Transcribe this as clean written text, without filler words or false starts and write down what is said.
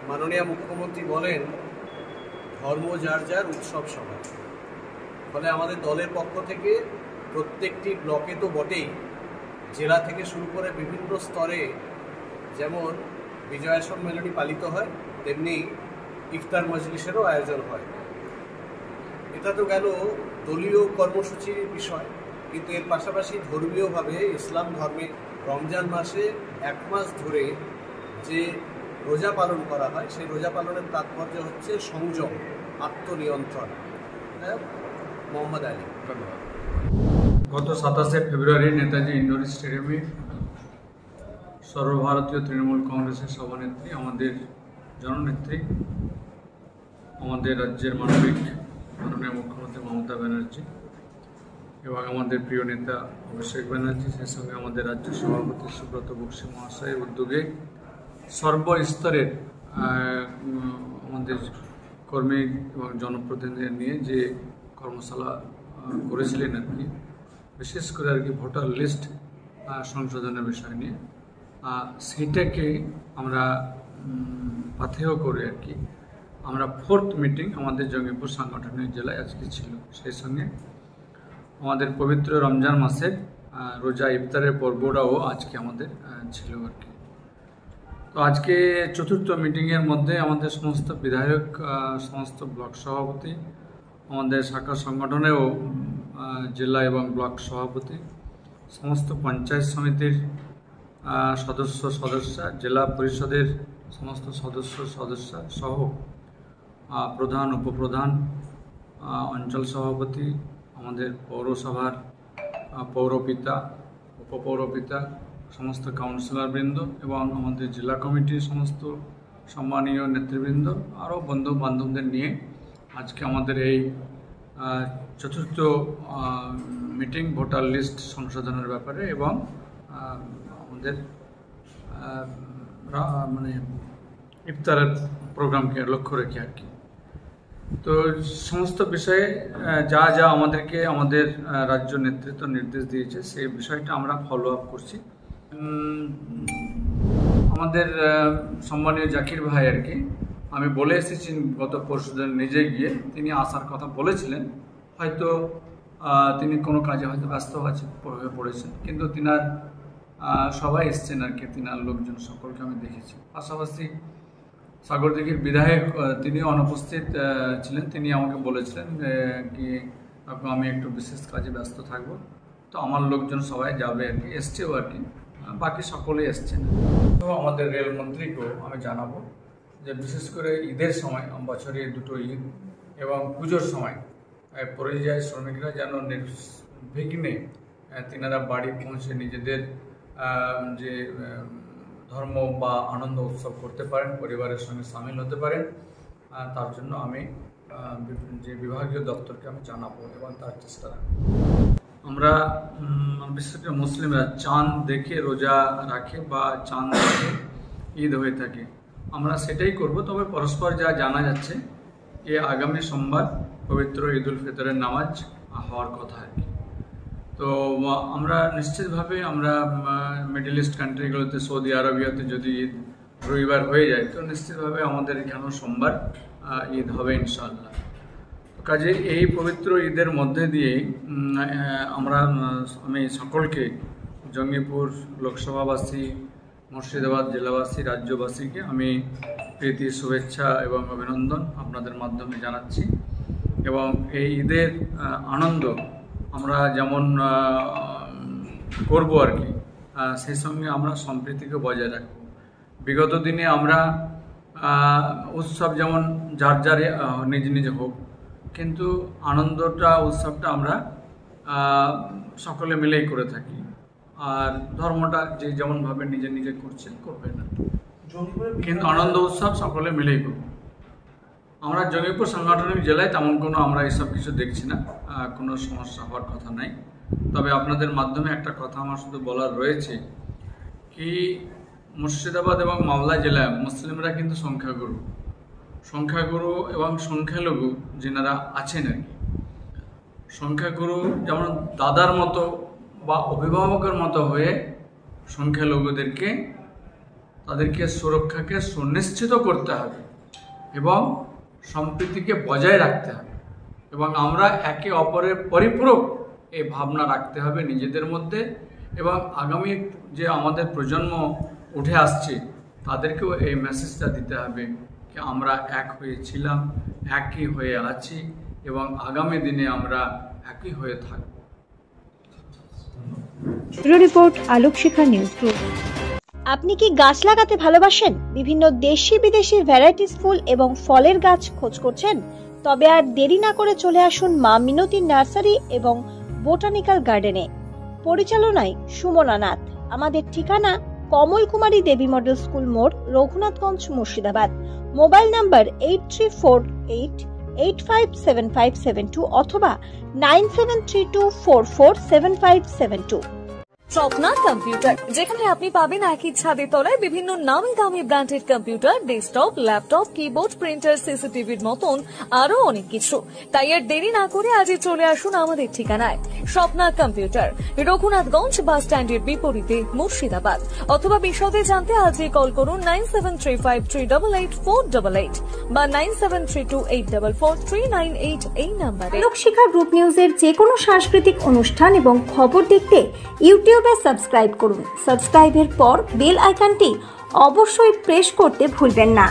মাননীয় মুখ্যমন্ত্রী বলেন ধর্ম যার যার উৎসব সবার। ফলে আমাদের দলের পক্ষ থেকে প্রত্যেকটি ব্লকে তো বটেই, জেলা থেকে শুরু করে বিভিন্ন স্তরে যেমন বিজয়া সম্মেলনী পালিত হয়, তেমনি ইফতার মজলিসেরও আয়োজন হয়। এটা তো গেল দলীয় কর্মসূচির বিষয়, কিন্তু এর পাশাপাশি ধর্মীয়ভাবে ইসলাম ধর্মে রমজান মাসে 1 মাস ধরে যে রোজা পালন করা হয়, সেই রোজা পালনের তাৎপর্য হচ্ছে সংযম, আত্মনিয়ন্ত্রণ। মোহাম্মদ আলী। গত 27শে ফেব্রুয়ারি নেতাজি ইন্ডোর স্টেডিয়ামে সর্বভারতীয় তৃণমূল কংগ্রেসের সভানেত্রী, আমাদের জননেত্রী, আমাদের রাজ্যের মাননীয় মুখ্যমন্ত্রী মমতা ব্যানার্জি এবং আমাদের প্রিয় নেতা অভিষেক ব্যানার্জি, সেই সঙ্গে আমাদের রাজ্য সভাপতি সুব্রত বক্সী মহাশয়ের উদ্যোগে সর্বস্তরের আমাদের কর্মী এবং জনপ্রতিনিধিদের নিয়ে যে কর্মশালা করেছিলেন আর কি, বিশেষ করে আর কি ভোটার লিস্ট সংশোধনের বিষয় নিয়ে, সেইটাকে আমরা পাথেয় করে আর কি আমরা 4th মিটিং আমাদের জঙ্গিপুর সাংগঠনিক জেলায় আজকে ছিল। সেই সঙ্গে আমাদের পবিত্র রমজান মাসের রোজা ইফতারের পর্বটাও আজকে আমাদের ছিল আর কি। তো আজকে 4th মিটিংয়ের মধ্যে আমাদের সমস্ত বিধায়ক, সমস্ত ব্লক সভাপতি, আমাদের শাখা সংগঠনেও জেলা এবং ব্লক সভাপতি, সমস্ত পঞ্চায়েত সমিতির সদস্যা, জেলা পরিষদের সমস্ত সদস্যা সহ প্রধান, উপপ্রধান, অঞ্চল সভাপতি, আমাদের পৌরসভার পৌরপিতা, উপপৌরপিতা, সমস্ত কাউন্সিলরবৃন্দ এবং আমাদের জেলা কমিটির সমস্ত সম্মানীয় নেতৃবৃন্দ, আরও বন্ধু বান্ধবদের নিয়ে আজকে আমাদের এই 4th মিটিং ভোটার লিস্ট সংশোধনের ব্যাপারে এবং আমাদের মানে ইফতারের প্রোগ্রামকে লক্ষ্য রেখে আর কি। তো সমস্ত বিষয়ে যা যা আমাদেরকে আমাদের রাজ্য নেতৃত্ব নির্দেশ দিয়েছে, সেই বিষয়টা আমরা ফলো আপ করছি। আমাদের সম্মানীয় জাকির ভাই আর কি, আমি বলে এসেছি গত পরশুদিন নিজে গিয়ে, তিনি আসার কথা বলেছিলেন, হয়তো তিনি কোনো কাজে হয়তো ব্যস্ত হয়ে পড়েছেন, কিন্তু তিনার সবাই এসছেন আর কি, তিনার লোকজন সকলকে আমি দেখেছি। পাশাপাশি সাগরদিঘির বিধায়ক তিনিও অনুপস্থিত ছিলেন, তিনি আমাকে বলেছিলেন কি আমি একটু বিশেষ কাজে ব্যস্ত থাকব, তো আমার লোকজন সবাই যাবে আর কি, এসছেও আর কি, বাকি সকলেই এসছেন। তো আমাদের রেলমন্ত্রীকেও আমি জানাবো যে বিশেষ করে ঈদের সময়, বছরে 2টো ঈদ এবং পুজোর সময় পরিযায়ী শ্রমিকরা যেন নির্বিঘ্নে তিনারা বাড়ি পৌঁছে নিজেদের যে ধর্ম বা আনন্দ উৎসব করতে পারেন, পরিবারের সঙ্গে সামিল হতে পারেন, তার জন্য আমি যে বিভাগীয় দপ্তরকে আমি জানাবো এবং তার চেষ্টা রাখবো। আমরা বিশেষ করে মুসলিমরা চাঁদ দেখে রোজা রাখে বা চাঁদ দেখে ঈদ হয়ে থাকে, আমরা সেটাই করব। তবে পরস্পর যা জানা যাচ্ছে, আগামী সোমবার পবিত্র ঈদ উল ফিতরের নামাজ হওয়ার কথা আর কি। তো আমরা নিশ্চিতভাবে আমরা মিডল ইস্ট কান্ট্রিগুলোতে, সৌদি আরবিয়াতে যদি ঈদ রবিবার হয়ে যায়, তো নিশ্চিতভাবে আমাদের এখানেও সোমবার ঈদ হবে ইনশাআল্লাহ। কাজে এই পবিত্র ঈদের মধ্যে দিয়ে আমি সকলকে, জঙ্গিপুর লোকসভাবাসী, মুর্শিদাবাদ জেলাবাসী, রাজ্যবাসীকে আমি প্রীতি, শুভেচ্ছা এবং অভিনন্দন আপনাদের মাধ্যমে জানাচ্ছি। এবং এই ঈদের আনন্দ আমরা যেমন করব আর কি, সেই সঙ্গে আমরা সম্প্রীতিকে বজায় রাখব। বিগত দিনে আমরা উৎসব যেমন যার যার নিজ নিজ হোক, কিন্তু উৎসবটা আমরা সকলে মিলেই করে থাকি, আর ধর্মটা যে যেমনভাবে নিজে নিজে করবে না, কিন্তু আনন্দ উৎসব সকলে মিলেই করব। আমরা জঙ্গিপুর সাংগঠনিক জেলায় তেমন কোনো আমরা এসব কিছু দেখছি না, কোনো সমস্যা হওয়ার কথা নাই। তবে আপনাদের মাধ্যমে একটা কথা আমার শুধু বলার রয়েছে কি, মুর্শিদাবাদ এবং মালদা জেলায় মুসলিমরা কিন্তু সংখ্যাগুরু এবং সংখ্যালঘু যেনারা আছেন আর কি, সংখ্যাগুরু যেমন দাদার মতো বা অভিভাবকের মতো হয়ে সংখ্যালঘুদেরকে তাদেরকে সুরক্ষাকে সুনিশ্চিত করতে হবে এবং সম্প্রীতিকে বজায় রাখতে হবে এবং আমরা একে অপরের পরিপূরক এই ভাবনা রাখতে হবে নিজেদের মধ্যে এবং আগামী যে আমাদের প্রজন্ম উঠে আসছে তাদেরকেও এই মেসেজটা দিতে হবে যে আমরা এক হয়েছিলাম, একই হয়ে আছি এবং আগামী দিনে আমরা একই হয়ে থাকব। রিপোর্ট আলোক শিখা নিউজ গ্রুপ। আপনি কি গাছ লাগাতে ভালোবাসেন? বিভিন্ন দেশি বিদেশি ভ্যারাইটিস ফুল এবং ফলের গাছ খোঁজ করছেন? তবে আর দেরি না করে চলে আসুন মা মিনতি নার্সারি এবং বোটানিক্যাল গার্ডেনে। পরিচালনায় সুমনা নাথ। আমাদের ঠিকানা কমল কুমারী দেবী মডেল স্কুল মোড়, রঘুনাথগঞ্জ, মুর্শিদাবাদ। মোবাইল নাম্বার 8348857572 অথবা 9732447572। স্বপ্না কম্পিউটার, যেখানে আপনি পাবেন একই ছাদের তলায় বিভিন্ন নামি দামি branded computer, desktop, laptop, keyboard, printer, সিসিটিভির মতন আরো অনেক কিছু। তাই আর দেরি না করে আজই চলে আসুন আমাদের ঠিকানায়। স্বপ্না কম্পিউটার, রঘুনাথগঞ্জ বাস স্ট্যান্ডের বিপরীতে, মুর্শিদাবাদ। অথবা বিশদে জানতে আজই কল করুন 9735388488 বা 9732844398 এই নাম্বারে। আলোক শিখা গ্রুপ নিউজের যে কোনো সাংস্কৃতিক অনুষ্ঠান এবং খবর দেখতে ইউটিউবে সাবস্ক্রাইব করুন। সাবস্ক্রাইবের পর বেল আইকনটি অবশ্যই প্রেস করতে ভুলবেন না।